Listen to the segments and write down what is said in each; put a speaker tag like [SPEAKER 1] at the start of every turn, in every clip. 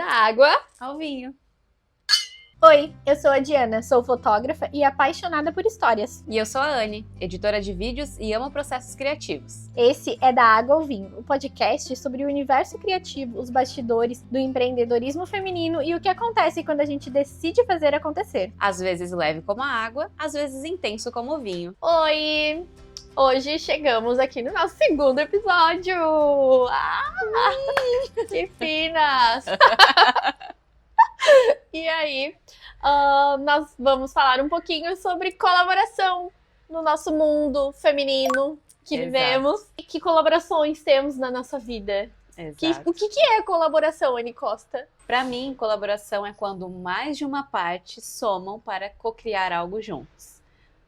[SPEAKER 1] Da água
[SPEAKER 2] ao vinho.
[SPEAKER 1] Oi, eu sou a Diana, sou fotógrafa e apaixonada por histórias.
[SPEAKER 2] E eu sou a Anne, editora de vídeos e amo processos criativos.
[SPEAKER 1] Esse é Da Água ao Vinho, o podcast sobre o universo criativo, os bastidores do empreendedorismo feminino e o que acontece quando a gente decide fazer acontecer.
[SPEAKER 2] Às vezes leve como a água, às vezes intenso como o vinho.
[SPEAKER 1] Oi! Hoje chegamos aqui no nosso segundo episódio! Que finas! E aí, nós vamos falar um pouquinho sobre colaboração no nosso mundo feminino que vivemos. E que colaborações temos na nossa vida.
[SPEAKER 2] Exato.
[SPEAKER 1] O que é colaboração, Anne Costa?
[SPEAKER 2] Para mim, colaboração é quando mais de uma parte somam para co-criar algo juntos.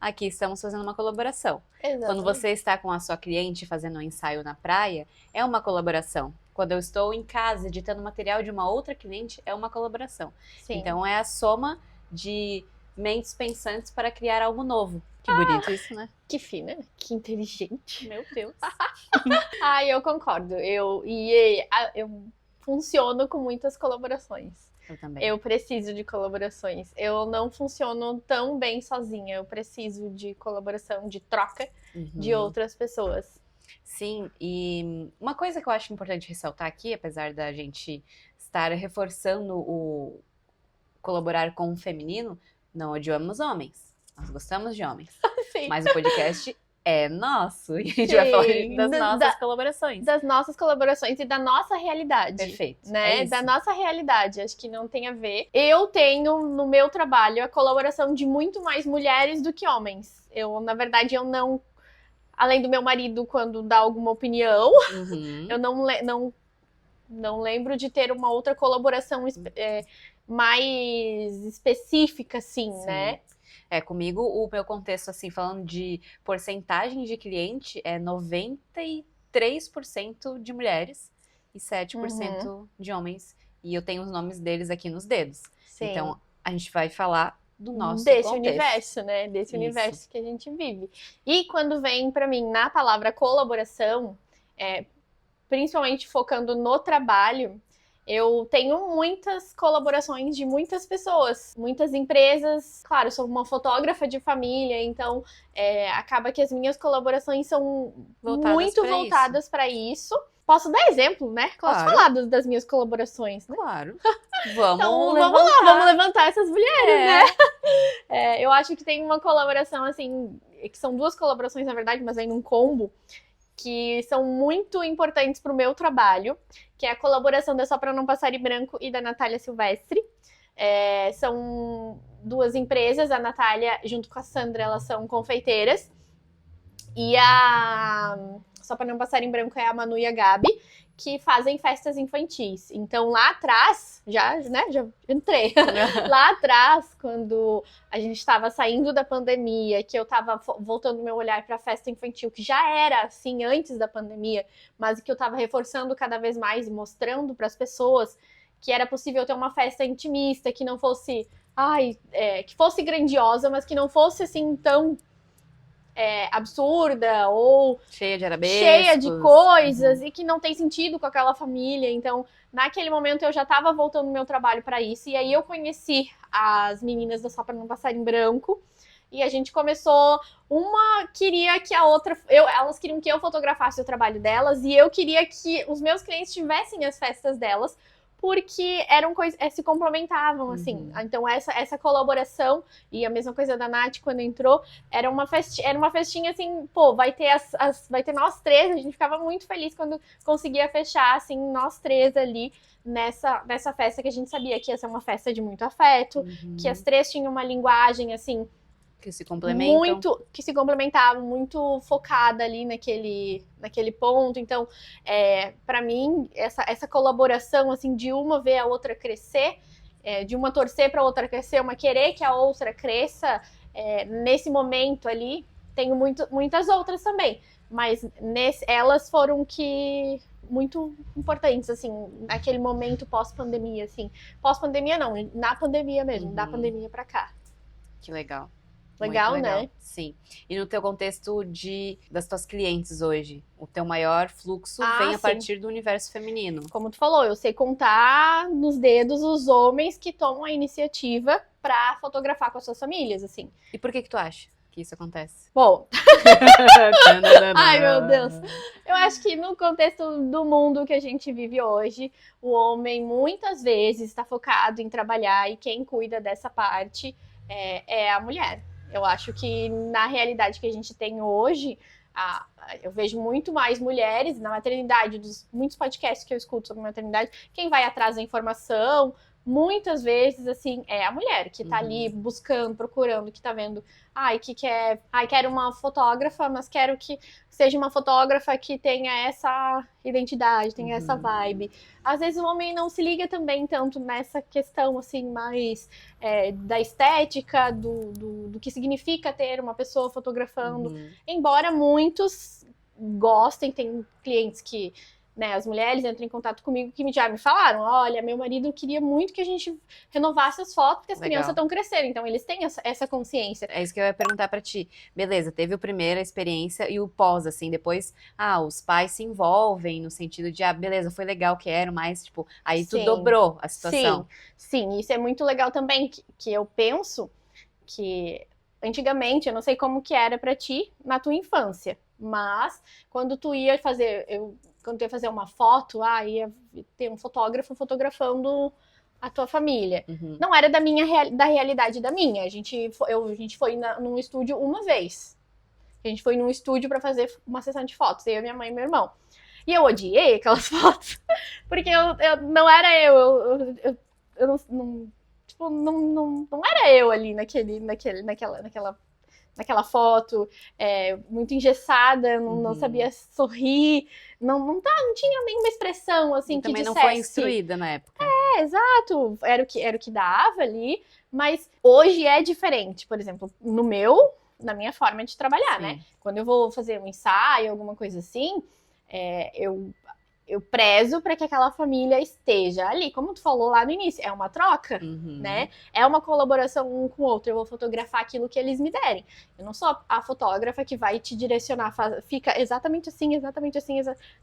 [SPEAKER 2] Aqui estamos fazendo uma colaboração.
[SPEAKER 1] Exatamente.
[SPEAKER 2] Quando você está com a sua cliente fazendo um ensaio na praia, é uma colaboração. Quando eu estou em casa editando material de uma outra cliente, é uma colaboração.
[SPEAKER 1] Sim.
[SPEAKER 2] Então é a soma de mentes pensantes para criar algo novo. Que bonito isso, né?
[SPEAKER 1] Que fina, que inteligente.
[SPEAKER 2] Meu Deus.
[SPEAKER 1] Eu concordo. Eu funciono com muitas colaborações.
[SPEAKER 2] Eu também.
[SPEAKER 1] Eu preciso de colaborações. Eu não funciono tão bem sozinha. Eu preciso de colaboração, de troca de outras pessoas.
[SPEAKER 2] Sim, e uma coisa que eu acho importante ressaltar aqui, apesar da gente estar reforçando o colaborar com o feminino, não odiamos homens. Nós gostamos de homens.
[SPEAKER 1] Sim.
[SPEAKER 2] Mas o podcast é nosso. E a gente vai falar das nossas colaborações.
[SPEAKER 1] Das nossas colaborações e da nossa realidade.
[SPEAKER 2] Perfeito.
[SPEAKER 1] Né?
[SPEAKER 2] É isso.
[SPEAKER 1] Da nossa realidade. Acho que não tem a ver. Eu tenho no meu trabalho a colaboração de muito mais mulheres do que homens. Na verdade, eu não. Além do meu marido, quando dá alguma opinião, eu não lembro de ter uma outra colaboração mais específica, assim,
[SPEAKER 2] Sim.
[SPEAKER 1] né?
[SPEAKER 2] Comigo, o meu contexto, assim, falando de porcentagem de cliente, é 93% de mulheres e 7% de homens. E eu tenho os nomes deles aqui nos dedos.
[SPEAKER 1] Sim.
[SPEAKER 2] Então, a gente vai falar do nosso
[SPEAKER 1] desse
[SPEAKER 2] contexto.
[SPEAKER 1] universo, né? Desse
[SPEAKER 2] Isso.
[SPEAKER 1] universo que a gente vive. E quando vem pra mim na palavra colaboração, principalmente focando no trabalho, eu tenho muitas colaborações de muitas pessoas, muitas empresas. Claro, eu sou uma fotógrafa de família, então acaba que as minhas colaborações são muito voltadas para isso. Posso dar exemplo, né?
[SPEAKER 2] Claro.
[SPEAKER 1] Posso falar das minhas colaborações, né?
[SPEAKER 2] Claro.
[SPEAKER 1] Vamos lá, vamos levantar essas mulheres, né? Eu acho que tem uma colaboração, assim, que são duas colaborações, na verdade, mas vem num combo, que são muito importantes pro meu trabalho, que é a colaboração da Só Pra Não Passar em Branco e da Natália Silvestre. São duas empresas, a Natália junto com a Sandra, elas são confeiteiras, e a Só Pra Não Passar em Branco é a Manu e a Gabi, que fazem festas infantis. Então lá atrás, já entrei, lá atrás, quando a gente estava saindo da pandemia, que eu estava voltando meu olhar para a festa infantil, que já era assim antes da pandemia, mas que eu estava reforçando cada vez mais e mostrando para as pessoas que era possível ter uma festa intimista, que não fosse, que fosse grandiosa, mas que não fosse assim tão absurda ou
[SPEAKER 2] cheia de arabescos,
[SPEAKER 1] cheia de coisas e que não tem sentido com aquela família. Então, naquele momento eu já estava voltando meu trabalho para isso, e aí eu conheci as meninas da Só Pra Não Passar em Branco, e a gente começou, uma queria que a outra, elas queriam que eu fotografasse o trabalho delas, e eu queria que os meus clientes tivessem as festas delas, porque eram coisas, se complementavam, assim. Então, essa colaboração, e a mesma coisa da Nath quando entrou, era uma festinha, assim, vai ter nós três. A gente ficava muito feliz quando conseguia fechar, assim, nós três ali, nessa festa, que a gente sabia que ia ser uma festa de muito afeto, que as três tinham uma linguagem, assim,
[SPEAKER 2] que se complementam.
[SPEAKER 1] Que se complementavam, muito focada ali naquele ponto. Então, para mim, essa colaboração, assim, de uma ver a outra crescer, de uma torcer para a outra crescer, uma querer que a outra cresça, nesse momento ali, tenho muitas outras também. Mas elas foram muito importantes, assim, naquele momento pós-pandemia, assim. Pós-pandemia não, na pandemia mesmo, da pandemia para cá.
[SPEAKER 2] Que legal.
[SPEAKER 1] Legal,
[SPEAKER 2] muito legal,
[SPEAKER 1] né?
[SPEAKER 2] sim. E no teu contexto das tuas clientes hoje, o teu maior fluxo vem a
[SPEAKER 1] Sim.
[SPEAKER 2] partir do universo feminino.
[SPEAKER 1] Como tu falou, eu sei contar nos dedos os homens que tomam a iniciativa pra fotografar com as suas famílias, assim.
[SPEAKER 2] E por que tu acha que isso acontece?
[SPEAKER 1] Bom, ai meu Deus. Eu acho que no contexto do mundo que a gente vive hoje, o homem muitas vezes está focado em trabalhar e quem cuida dessa parte é a mulher. Eu acho que na realidade que a gente tem hoje, eu vejo muito mais mulheres na maternidade, muitos podcasts que eu escuto sobre maternidade, quem vai atrás da informação, muitas vezes, assim, é a mulher que tá ali buscando, procurando, que tá vendo, quero uma fotógrafa, mas quero que seja uma fotógrafa que tenha essa identidade, tenha essa vibe. Às vezes o homem não se liga também tanto nessa questão, assim, mais da estética, do que significa ter uma pessoa fotografando. Embora muitos gostem, tem clientes que, né, as mulheres entram em contato comigo que já me falaram, olha, meu marido queria muito que a gente renovasse as fotos porque as crianças estão crescendo, então eles têm essa consciência.
[SPEAKER 2] É isso que eu ia perguntar pra ti. Beleza, teve a primeira experiência e o pós, assim, depois, os pais se envolvem no sentido de, beleza, foi legal, quero, mas, tipo, aí tu dobrou a situação.
[SPEAKER 1] Sim, isso é muito legal também, que eu penso que antigamente, eu não sei como que era pra ti na tua infância, mas quando tu ia fazer, quando tu ia fazer uma foto, ia ter um fotógrafo fotografando a tua família. Não era da realidade da minha. A gente foi num estúdio uma vez. A gente foi num estúdio pra fazer uma sessão de fotos, eu, minha mãe e meu irmão. E eu odiei aquelas fotos, porque não era eu não era eu ali naquela foto, muito engessada, não sabia sorrir, não tinha nenhuma expressão assim que
[SPEAKER 2] também
[SPEAKER 1] dissesse.
[SPEAKER 2] Não foi instruída na época.
[SPEAKER 1] Exato, era o que dava ali, mas hoje é diferente, por exemplo, na minha forma de trabalhar, né? Quando eu vou fazer um ensaio, alguma coisa assim, eu prezo para que aquela família esteja ali. Como tu falou lá no início, é uma troca, né? É uma colaboração um com o outro. Eu vou fotografar aquilo que eles me derem. Eu não sou a fotógrafa que vai te direcionar, fica exatamente assim.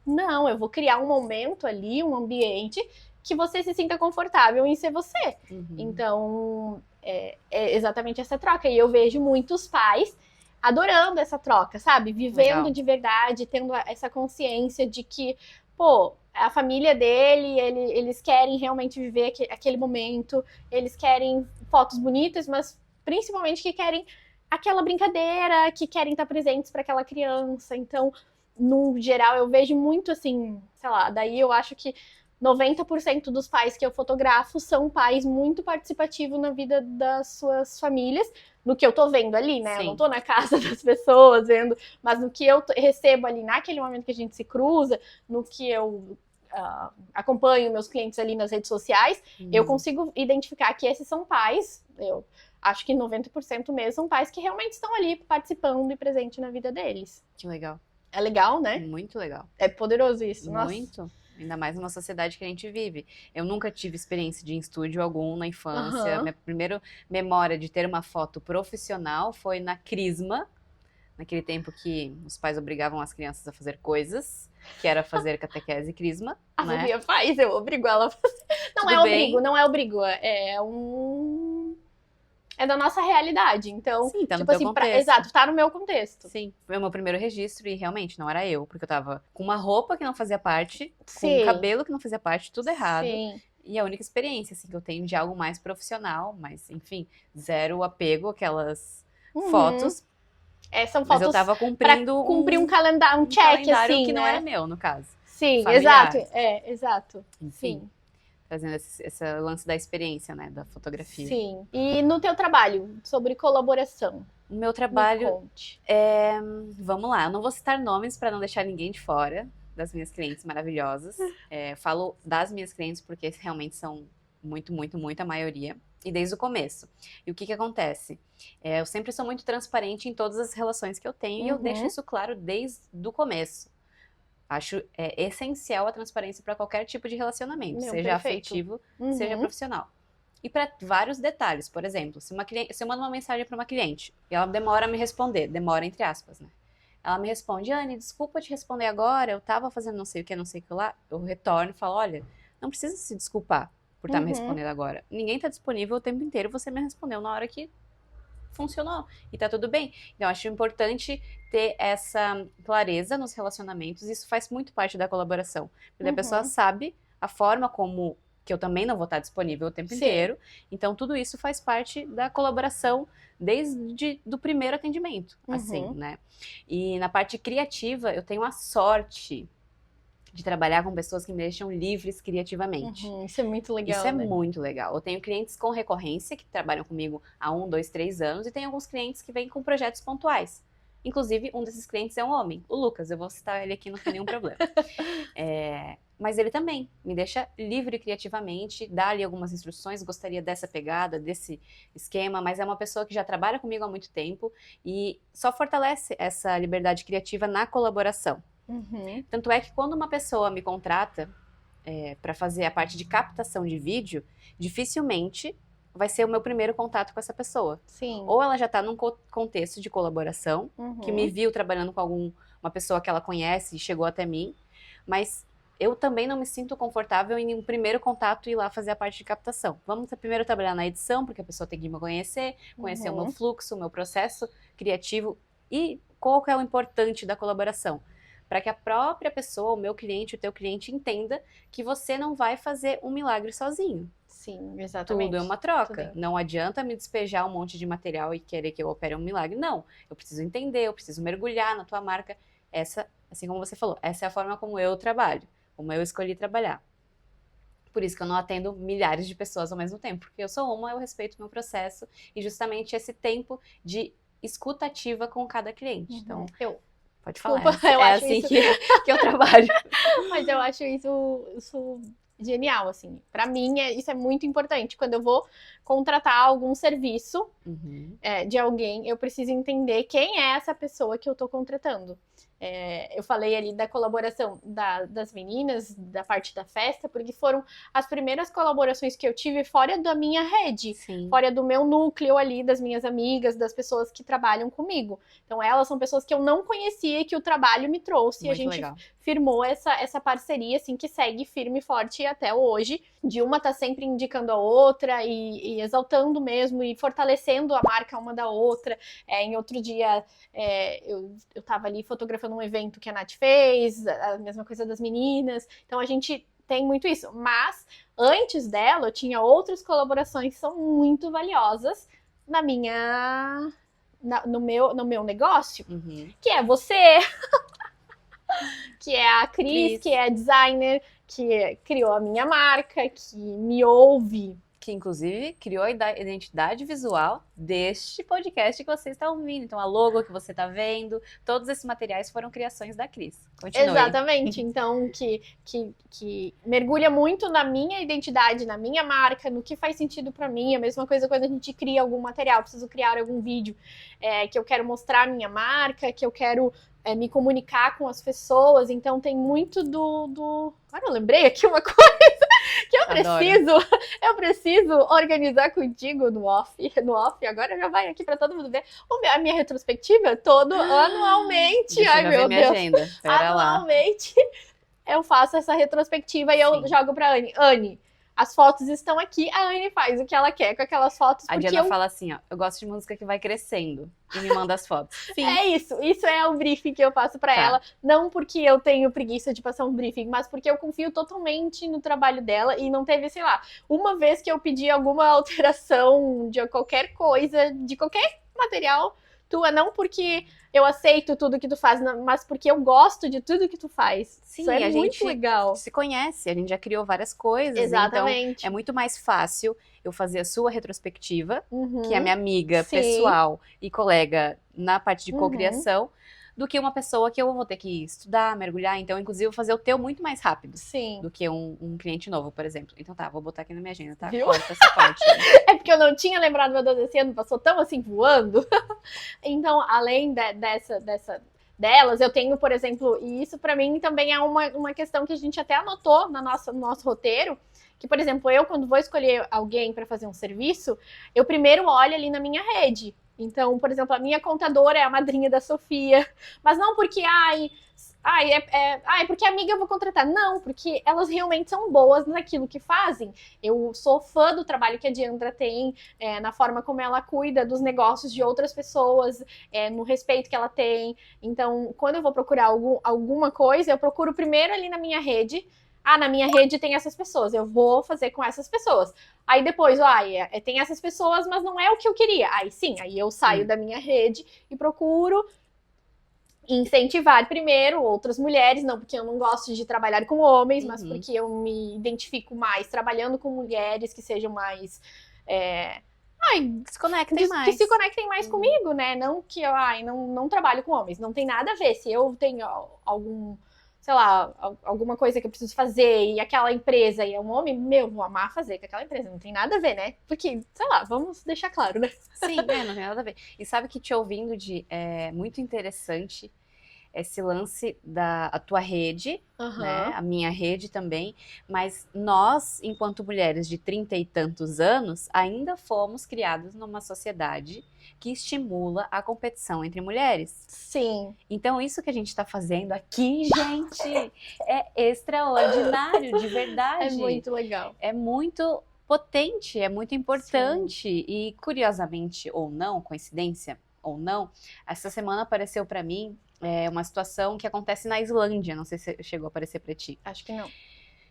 [SPEAKER 1] Não, eu vou criar um momento ali, um ambiente que você se sinta confortável em ser você. Então, é exatamente essa troca. E eu vejo muitos pais adorando essa troca, sabe? Vivendo de verdade, tendo essa consciência de que a família dele, eles querem realmente viver aquele momento, eles querem fotos bonitas, mas principalmente que querem aquela brincadeira, que querem estar presentes para aquela criança. Então, no geral, eu vejo muito assim, sei lá, daí eu acho que 90% dos pais que eu fotografo são pais muito participativos na vida das suas famílias, no que eu tô vendo ali, né? Eu não tô na casa das pessoas vendo, mas no que eu recebo ali naquele momento que a gente se cruza, no que eu acompanho meus clientes ali nas redes sociais, eu consigo identificar que esses são pais, eu acho que 90% mesmo são pais que realmente estão ali participando e presentes na vida deles.
[SPEAKER 2] Que legal.
[SPEAKER 1] É legal, né?
[SPEAKER 2] Muito legal.
[SPEAKER 1] É poderoso isso.
[SPEAKER 2] Muito. Nossa. Ainda mais numa sociedade que a gente vive. Eu nunca tive experiência de estúdio algum na infância. Minha primeira memória de ter uma foto profissional foi na Crisma, naquele tempo que os pais obrigavam as crianças a fazer coisas, que era fazer catequese e crisma.
[SPEAKER 1] A minha faz, eu obrigo ela a fazer. Não é obrigo. É da nossa realidade, então,
[SPEAKER 2] sim, tá
[SPEAKER 1] tipo
[SPEAKER 2] no teu contexto.
[SPEAKER 1] Exato, tá no meu contexto.
[SPEAKER 2] Sim, foi o meu primeiro registro e realmente não era eu, porque eu tava com uma roupa que não fazia parte, com um cabelo que não fazia parte, tudo errado.
[SPEAKER 1] Sim.
[SPEAKER 2] E a única experiência, assim, que eu tenho de algo mais profissional, mas, enfim, zero apego àquelas fotos.
[SPEAKER 1] São fotos
[SPEAKER 2] mas eu tava cumprindo
[SPEAKER 1] pra cumprir um calendário, um check, assim,
[SPEAKER 2] que
[SPEAKER 1] né?
[SPEAKER 2] não era meu, no caso.
[SPEAKER 1] Sim,
[SPEAKER 2] familiar.
[SPEAKER 1] exato.
[SPEAKER 2] Enfim.
[SPEAKER 1] Sim.
[SPEAKER 2] Fazendo esse lance da experiência, né, da fotografia.
[SPEAKER 1] Sim. E no teu trabalho, sobre colaboração?
[SPEAKER 2] O meu trabalho vamos lá, eu não vou citar nomes para não deixar ninguém de fora das minhas clientes maravilhosas. Falo das minhas clientes porque realmente são muito a maioria. E desde o começo. E o que acontece? Eu sempre sou muito transparente em todas as relações que eu tenho e eu deixo isso claro desde o começo. Acho essencial a transparência para qualquer tipo de relacionamento, seja afetivo, seja profissional. E para vários detalhes, por exemplo, se eu mando uma mensagem para uma cliente e ela demora a me responder, demora entre aspas, né? Ela me responde, Anne, desculpa te responder agora, eu tava fazendo não sei o que lá. Eu retorno e falo, olha, não precisa se desculpar por estar me respondendo agora. Ninguém tá disponível o tempo inteiro, você me respondeu na hora que funcionou e tá tudo bem. Então, eu acho importante ter essa clareza nos relacionamentos, isso faz muito parte da colaboração. Porque a pessoa sabe a forma como que eu também não vou estar disponível o tempo inteiro. Então, tudo isso faz parte da colaboração desde do primeiro atendimento, assim, né? E na parte criativa, eu tenho a sorte de trabalhar com pessoas que me deixam livres criativamente.
[SPEAKER 1] Isso é muito legal,
[SPEAKER 2] Isso é muito legal. Eu tenho clientes com recorrência, que trabalham comigo há 1, 2, 3 anos, e tenho alguns clientes que vêm com projetos pontuais. Inclusive, um desses clientes é um homem, o Lucas. Eu vou citar ele aqui, não tem nenhum problema. Mas ele também me deixa livre criativamente, dá ali algumas instruções, gostaria dessa pegada, desse esquema, mas é uma pessoa que já trabalha comigo há muito tempo e só fortalece essa liberdade criativa na colaboração. Tanto é que quando uma pessoa me contrata para fazer a parte de captação de vídeo, dificilmente vai ser o meu primeiro contato com essa pessoa.
[SPEAKER 1] Sim.
[SPEAKER 2] Ou ela já está num contexto de colaboração, que me viu trabalhando com uma pessoa que ela conhece e chegou até mim, mas eu também não me sinto confortável em um primeiro contato ir lá fazer a parte de captação. Vamos primeiro trabalhar na edição, porque a pessoa tem que me conhecer o meu fluxo, o meu processo criativo e qual que é o importante da colaboração. Para que a própria pessoa, o meu cliente, o teu cliente entenda que você não vai fazer um milagre sozinho.
[SPEAKER 1] Sim, exatamente.
[SPEAKER 2] Tudo é uma troca. Não adianta me despejar um monte de material e querer que eu opere um milagre. Não, eu preciso entender, eu preciso mergulhar na tua marca. Essa, assim como você falou, essa é a forma como eu trabalho, como eu escolhi trabalhar. Por isso que eu não atendo milhares de pessoas ao mesmo tempo, porque eu sou uma, eu respeito o meu processo e justamente esse tempo de escuta ativa com cada cliente. Então, pode falar. É assim que eu trabalho.
[SPEAKER 1] Mas eu acho isso genial, assim. Pra mim, isso é muito importante. Quando eu vou contratar algum serviço de alguém, eu preciso entender quem é essa pessoa que eu tô contratando. Eu falei ali da colaboração das meninas, da parte da festa, porque foram as primeiras colaborações que eu tive fora da minha rede, fora do meu núcleo ali, das minhas amigas, das pessoas que trabalham comigo. Então, elas são pessoas que eu não conhecia e que o trabalho me trouxe. Muito e a gente firmou essa parceria, assim, que segue firme e forte até hoje. De uma tá sempre indicando a outra e exaltando mesmo e fortalecendo a marca uma da outra. Em outro dia, eu tava ali fotografando um evento que a Nath fez, a mesma coisa das meninas. Então, a gente tem muito isso. Mas, antes dela, eu tinha outras colaborações que são muito valiosas no meu negócio, que é você, que é a Cris, que é designer, que criou a minha marca, que me ouve.
[SPEAKER 2] Que, inclusive, criou a identidade visual deste podcast que você está ouvindo. Então, a logo que você está vendo, todos esses materiais foram criações da Cris. Continue.
[SPEAKER 1] Exatamente. Então, que mergulha muito na minha identidade, na minha marca, no que faz sentido para mim. A mesma coisa quando a gente cria algum material, preciso criar algum vídeo que eu quero mostrar a minha marca, que eu quero me comunicar com as pessoas. Então, tem muito Agora eu lembrei aqui uma coisa que eu preciso organizar contigo no off, agora já vai aqui pra todo mundo ver. A minha retrospectiva anualmente.
[SPEAKER 2] Deixa
[SPEAKER 1] ai, meu
[SPEAKER 2] minha
[SPEAKER 1] Deus.
[SPEAKER 2] Agenda. Pera
[SPEAKER 1] anualmente eu faço essa retrospectiva e eu jogo pra Anne. As fotos estão aqui, a Anne faz o que ela quer com aquelas fotos.
[SPEAKER 2] A Diana fala assim, ó, eu gosto de música que vai crescendo e me manda as fotos. Sim.
[SPEAKER 1] É isso é o briefing que eu faço pra ela. Não porque eu tenho preguiça de passar um briefing, mas porque eu confio totalmente no trabalho dela e não teve, sei lá, uma vez que eu pedi alguma alteração de qualquer coisa, de qualquer material tua, não porque eu aceito tudo que tu faz, mas porque eu gosto de tudo que tu faz.
[SPEAKER 2] Sim,
[SPEAKER 1] isso é muito legal.
[SPEAKER 2] Se conhece, a gente já criou várias coisas.
[SPEAKER 1] Exatamente.
[SPEAKER 2] Então é muito mais fácil eu fazer a sua retrospectiva, que é a minha amiga pessoal e colega na parte de cocriação, do que uma pessoa que eu vou ter que estudar, mergulhar. Então, inclusive, eu vou fazer o teu muito mais rápido do que um cliente novo, por exemplo. Então tá, vou botar aqui na minha agenda, tá?
[SPEAKER 1] Viu?
[SPEAKER 2] Corta essa parte.
[SPEAKER 1] É porque eu não tinha lembrado, meu Deus, esse ano passou tão assim, voando. Então, além delas, eu tenho, por exemplo, e isso pra mim também é uma questão que a gente até anotou no nosso roteiro, que, por exemplo, eu quando vou escolher alguém para fazer um serviço, eu primeiro olho ali na minha rede. Então, por exemplo, a minha contadora é a madrinha da Sofia, mas não porque, porque amiga eu vou contratar. Não, porque elas realmente são boas naquilo que fazem. Eu sou fã do trabalho que a Diandra tem, na forma como ela cuida dos negócios de outras pessoas, no respeito que ela tem. Então, quando eu vou procurar alguma coisa, eu procuro primeiro ali na minha rede. Na minha rede tem essas pessoas, eu vou fazer com essas pessoas. Aí depois, tem essas pessoas, mas não é o que eu queria. Aí eu saio da minha rede e procuro incentivar primeiro outras mulheres, não porque eu não gosto de trabalhar com homens, mas porque eu me identifico mais trabalhando com mulheres que sejam mais...
[SPEAKER 2] se conectem mais.
[SPEAKER 1] Que se conectem mais comigo, né? Não que eu não trabalho com homens, não tem nada a ver. Se eu tenho alguma coisa que eu preciso fazer e aquela empresa e é um homem, vou amar fazer com aquela empresa. Não tem nada a ver, né? Porque, vamos deixar claro, né?
[SPEAKER 2] Sim, não tem nada a ver. E sabe que te ouvindo, é muito interessante esse lance da tua rede, né? A minha rede também, mas nós, enquanto mulheres de 30 e tantos anos, ainda fomos criadas numa sociedade que estimula a competição entre mulheres.
[SPEAKER 1] Sim.
[SPEAKER 2] Então, isso que a gente está fazendo aqui, gente, é extraordinário, de verdade.
[SPEAKER 1] É muito legal.
[SPEAKER 2] É muito potente, é muito importante.
[SPEAKER 1] Sim.
[SPEAKER 2] E, curiosamente, ou não, coincidência ou não, essa semana apareceu para mim uma situação que acontece na Islândia. Não sei se chegou a aparecer para ti.
[SPEAKER 1] Acho que não.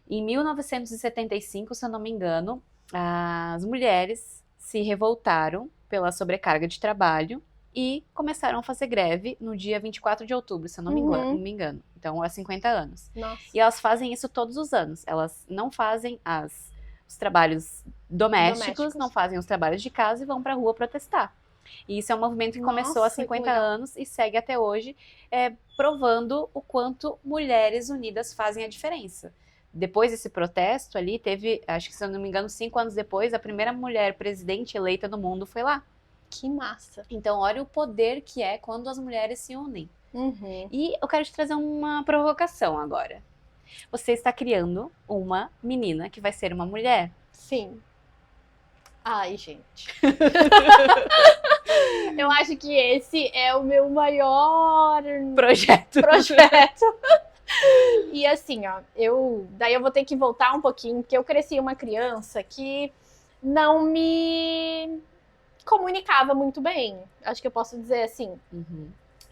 [SPEAKER 2] Em 1975, se eu não me engano, as mulheres se revoltaram pela sobrecarga de trabalho e começaram a fazer greve no dia 24 de outubro, se eu não me engano. Então, há 50 anos.
[SPEAKER 1] Nossa.
[SPEAKER 2] E elas fazem isso todos os anos. Elas não fazem os trabalhos domésticos, não fazem os trabalhos de casa e vão para a rua protestar. E isso é um movimento que começou há 50 anos e segue até hoje, provando o quanto mulheres unidas fazem a diferença. Depois desse protesto ali, teve, acho que se eu não me engano, 5 anos depois, a primeira mulher presidente eleita no mundo foi lá.
[SPEAKER 1] Que massa.
[SPEAKER 2] Então, olha o poder que é quando as mulheres se unem. E eu quero te trazer uma provocação agora. Você está criando uma menina que vai ser uma mulher.
[SPEAKER 1] Sim. Ai, gente. Eu acho que esse é o meu maior
[SPEAKER 2] projeto.
[SPEAKER 1] E assim, daí eu vou ter que voltar um pouquinho, porque eu cresci uma criança que não me comunicava muito bem. Acho que eu posso dizer assim.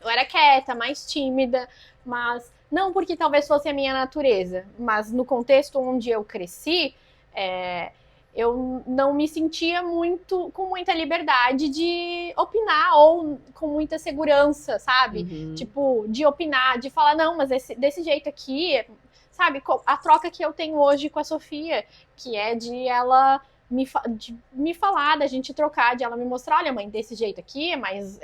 [SPEAKER 1] Eu era quieta, mais tímida, mas não porque talvez fosse a minha natureza, mas no contexto onde eu cresci, eu não me sentia com muita liberdade de opinar ou com muita segurança, sabe? Tipo, de opinar, de falar, não, mas desse jeito aqui, sabe? A troca que eu tenho hoje com a Sofia, que é de ela de me falar, da gente trocar, de ela me mostrar, olha, mãe, desse jeito aqui é mais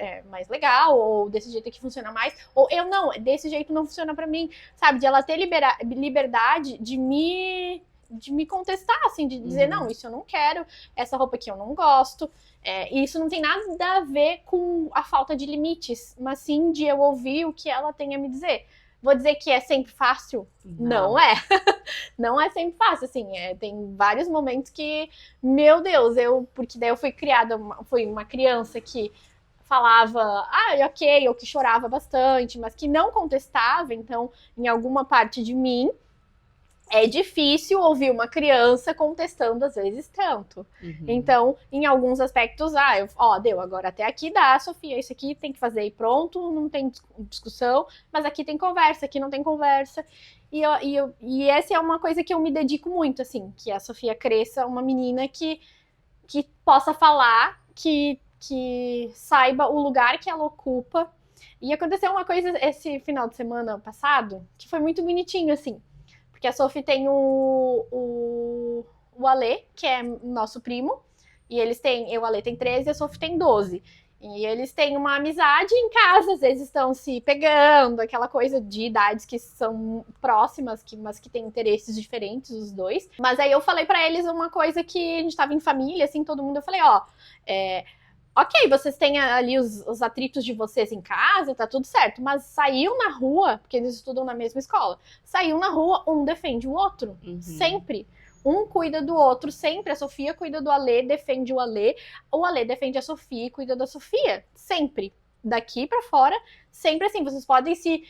[SPEAKER 1] legal, ou desse jeito aqui funciona mais, ou eu não, desse jeito não funciona pra mim, sabe? De ela ter liberdade de me contestar, assim, de dizer, não, isso eu não quero, essa roupa aqui eu não gosto. E isso não tem nada a ver com a falta de limites, mas sim de eu ouvir o que ela tem a me dizer. Vou dizer que é sempre fácil? Não é. Não é sempre fácil, assim, tem vários momentos que, meu Deus, porque daí eu fui uma criança que falava, ok, ou que chorava bastante, mas que não contestava, então, em alguma parte de mim, é difícil ouvir uma criança contestando às vezes tanto. Então, em alguns aspectos, deu, agora até aqui dá, Sofia, isso aqui tem que fazer e pronto, não tem discussão, mas aqui tem conversa, aqui não tem conversa. E essa é uma coisa que eu me dedico muito, assim, que a Sofia cresça uma menina que possa falar, que saiba o lugar que ela ocupa. E aconteceu uma coisa esse final de semana passado, que foi muito bonitinho, assim. Porque a Sophie tem o Alê, que é nosso primo, e o Alê tem 13 e a Sophie tem 12. E eles têm uma amizade em casa, às vezes estão se pegando, aquela coisa de idades que são próximas, mas que têm interesses diferentes, os dois. Mas aí eu falei pra eles uma coisa que a gente tava em família, assim, todo mundo, eu falei, ok, vocês têm ali os atritos de vocês em casa, tá tudo certo, mas saiu na rua, porque eles estudam na mesma escola, saiu na rua, um defende o outro, sempre. Um cuida do outro sempre. A Sofia cuida do Alê, defende o Alê defende a Sofia e cuida da Sofia. Sempre. Daqui pra fora, sempre assim. Vocês podem se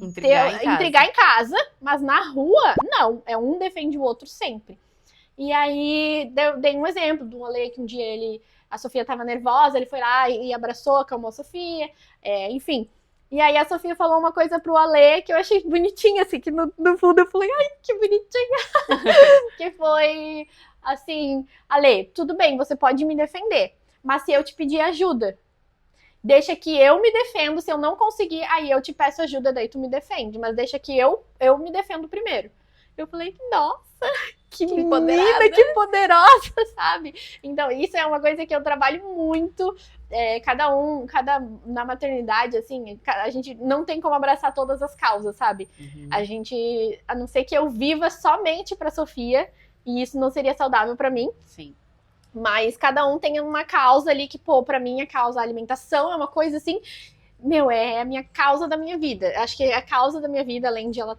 [SPEAKER 1] intrigar em casa, mas na rua, não. É um defende o outro sempre. E aí, dei um exemplo do Alê, que um dia a Sofia tava nervosa, ele foi lá e abraçou, acalmou a Sofia, enfim. E aí a Sofia falou uma coisa pro Alê que eu achei bonitinha, assim, que no fundo eu falei, ai, que bonitinha. Que foi, assim, Alê, tudo bem, você pode me defender, mas se eu te pedir ajuda, deixa que eu me defendo, se eu não conseguir, aí eu te peço ajuda, daí tu me defende, mas deixa que eu me defendo primeiro. Eu falei, nossa, que menina, que poderosa, sabe? Então, isso é uma coisa que eu trabalho muito. Na maternidade, assim, a gente não tem como abraçar todas as causas, sabe? A não ser que eu viva somente pra Sofia, e isso não seria saudável pra mim.
[SPEAKER 2] Sim.
[SPEAKER 1] Mas cada um tem uma causa ali que, pô, pra mim a causa, a alimentação é uma coisa assim, é a minha causa da minha vida. Acho que a causa da minha vida, além de ela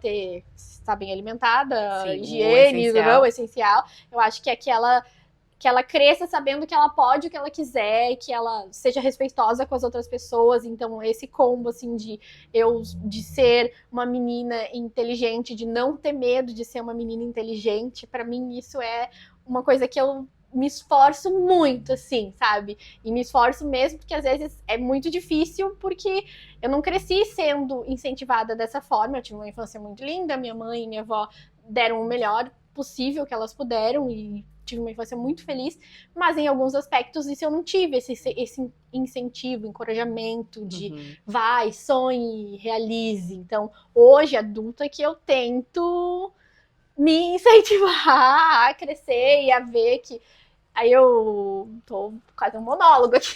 [SPEAKER 1] estar bem alimentada,
[SPEAKER 2] sim,
[SPEAKER 1] higiene, o essencial, eu acho que é que ela cresça sabendo que ela pode o que ela quiser, que ela seja respeitosa com as outras pessoas. Então, esse combo, assim, de ser uma menina inteligente, de não ter medo de ser uma menina inteligente, pra mim isso é uma coisa que eu me esforço muito, assim, sabe? E me esforço mesmo porque às vezes é muito difícil, porque eu não cresci sendo incentivada dessa forma. Eu tive uma infância muito linda, minha mãe e minha avó deram o melhor possível que elas puderam e tive uma infância muito feliz, mas em alguns aspectos isso eu não tive, esse incentivo, encorajamento de vai, sonhe, realize. Então, hoje, adulta, que eu tento me incentivar a crescer e a ver que... Aí eu tô quase um monólogo aqui.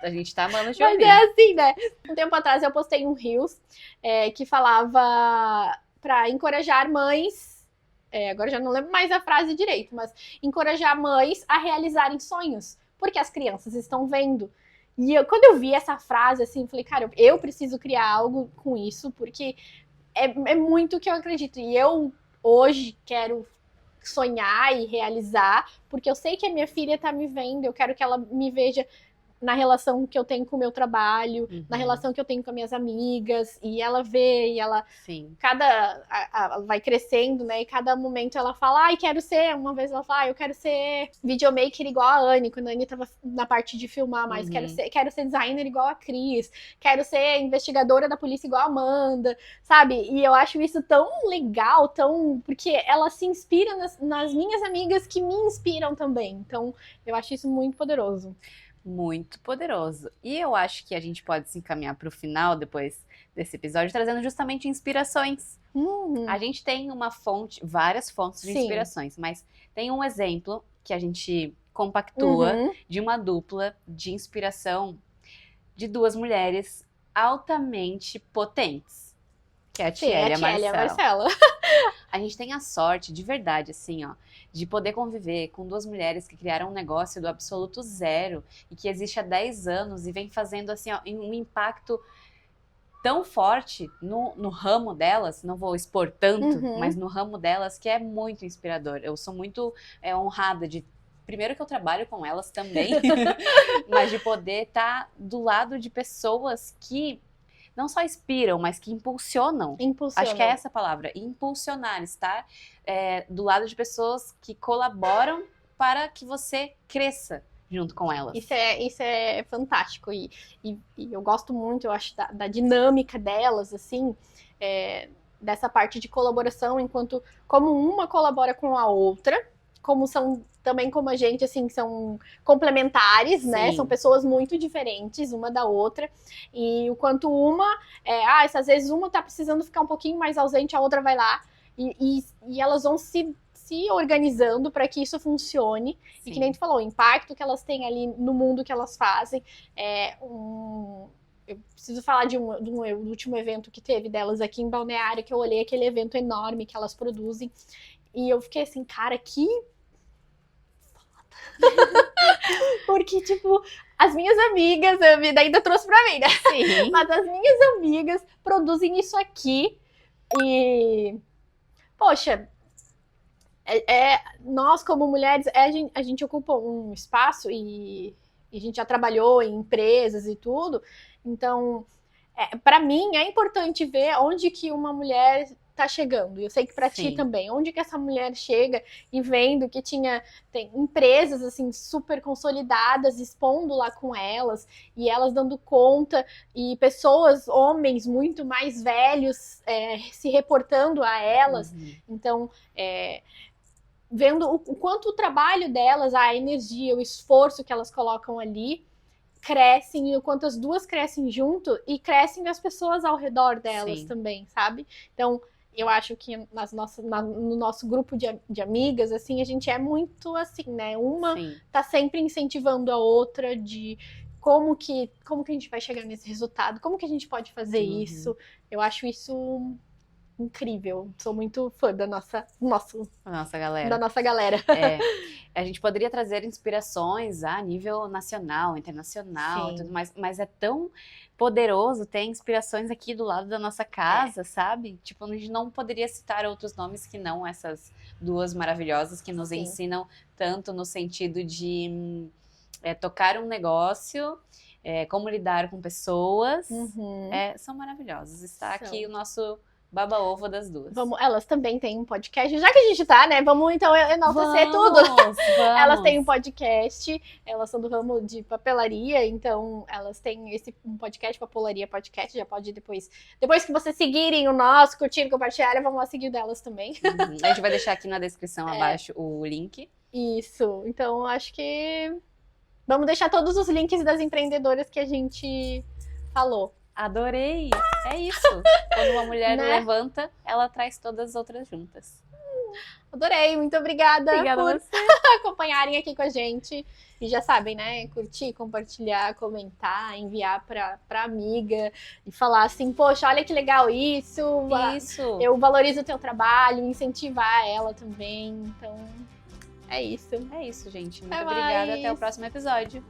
[SPEAKER 2] A gente tá amando de
[SPEAKER 1] ouvir. Mas é assim, né? Um tempo atrás eu postei um Reels que falava pra encorajar mães, agora já não lembro mais a frase direito, mas encorajar mães a realizarem sonhos, porque as crianças estão vendo. E quando eu vi essa frase, assim, falei, cara, eu preciso criar algo com isso, porque é muito o que eu acredito. E eu hoje quero sonhar e realizar, porque eu sei que a minha filha tá me vendo, eu quero que ela me veja na relação que eu tenho com o meu trabalho, na relação que eu tenho com as minhas amigas, e ela vê, e ela...
[SPEAKER 2] Sim.
[SPEAKER 1] Vai crescendo, né, e cada momento ela fala, quero ser... Uma vez ela fala, eu quero ser videomaker igual a Anne, quando a Anne tava na parte de filmar mais, quero ser designer igual a Cris, quero ser investigadora da polícia igual a Amanda, sabe? E eu acho isso tão legal, porque ela se inspira nas minhas amigas que me inspiram também. Então, eu acho isso muito poderoso.
[SPEAKER 2] Muito poderoso. E eu acho que a gente pode se encaminhar para o final, depois desse episódio, trazendo justamente inspirações. A gente tem várias fontes de inspirações, mas tem um exemplo que a gente compactua de uma dupla de inspiração de duas mulheres altamente potentes, que é a Tiele e a Marcela. A gente tem a sorte, de verdade, assim, ó, de poder conviver com duas mulheres que criaram um negócio do absoluto zero e que existe há 10 anos e vem fazendo, assim, ó, um impacto tão forte no ramo delas, não vou expor tanto, mas no ramo delas, que é muito inspirador. Eu sou muito honrada primeiro que eu trabalho com elas também, mas de poder estar do lado de pessoas que não só inspiram, mas que impulsionam. Acho que é essa a palavra, impulsionar, estar do lado de pessoas que colaboram para que você cresça junto com elas.
[SPEAKER 1] Isso é fantástico e eu gosto muito, eu acho, da dinâmica delas, assim, dessa parte de colaboração, como uma colabora com a outra, como são também como a gente, assim, são complementares, né? São pessoas muito diferentes uma da outra. E o quanto às vezes uma tá precisando ficar um pouquinho mais ausente, a outra vai lá. E elas vão se organizando para que isso funcione. Sim. E que nem tu falou, o impacto que elas têm ali no mundo que elas fazem. Eu preciso falar de um último evento que teve delas aqui em Balneário, que eu olhei aquele evento enorme que elas produzem. E eu fiquei assim, cara, que... Porque, tipo, as minhas amigas, a vida ainda trouxe pra mim, né?
[SPEAKER 2] Sim.
[SPEAKER 1] Mas as minhas amigas produzem isso aqui e... Poxa, Nós, como mulheres, a gente ocupa um espaço e a gente já trabalhou em empresas e tudo. Então, para mim, é importante ver onde que uma mulher tá chegando. Eu sei que para ti também. Onde que essa mulher chega e vendo que tem empresas assim super consolidadas expondo lá com elas e elas dando conta e pessoas, homens muito mais velhos se reportando a elas. Então, vendo o quanto o trabalho delas, a energia, o esforço que elas colocam ali crescem e o quanto as duas crescem junto e crescem as pessoas ao redor delas também, sabe? Então, eu acho que no nosso grupo de amigas, assim, a gente é muito assim, né? Uma tá sempre incentivando a outra de como que a gente vai chegar nesse resultado, como que a gente pode fazer isso. Eu acho isso incrível. Sou muito fã da nossa galera.
[SPEAKER 2] A gente poderia trazer inspirações a nível nacional, internacional, tudo mais, mas é tão poderoso ter inspirações aqui do lado da nossa casa, sabe? Tipo, a gente não poderia citar outros nomes que não essas duas maravilhosas que nos ensinam tanto no sentido de tocar um negócio, como lidar com pessoas. São maravilhosas. Está aqui o nosso baba-ovo das duas.
[SPEAKER 1] Elas também têm um podcast. Já que a gente tá, né? Vamos então enaltecer tudo. Elas têm um podcast. Elas são do ramo de papelaria. Então, elas têm um podcast, Papelaria Podcast. Já pode depois que vocês seguirem o nosso, curtirem, compartilharem, vamos lá seguir delas também.
[SPEAKER 2] A gente vai deixar aqui na descrição abaixo o link.
[SPEAKER 1] Isso. Então, acho que vamos deixar todos os links das empreendedoras que a gente falou.
[SPEAKER 2] Adorei! É isso. Quando uma mulher levanta, ela traz todas as outras juntas.
[SPEAKER 1] Adorei, muito obrigada
[SPEAKER 2] por
[SPEAKER 1] acompanharem aqui com a gente. E já sabem, né? Curtir, compartilhar, comentar, enviar pra amiga e falar assim, poxa, olha que legal isso. Eu valorizo o teu trabalho, incentivar ela também. Então, é isso.
[SPEAKER 2] É isso, gente. Muito obrigada. Até o próximo episódio.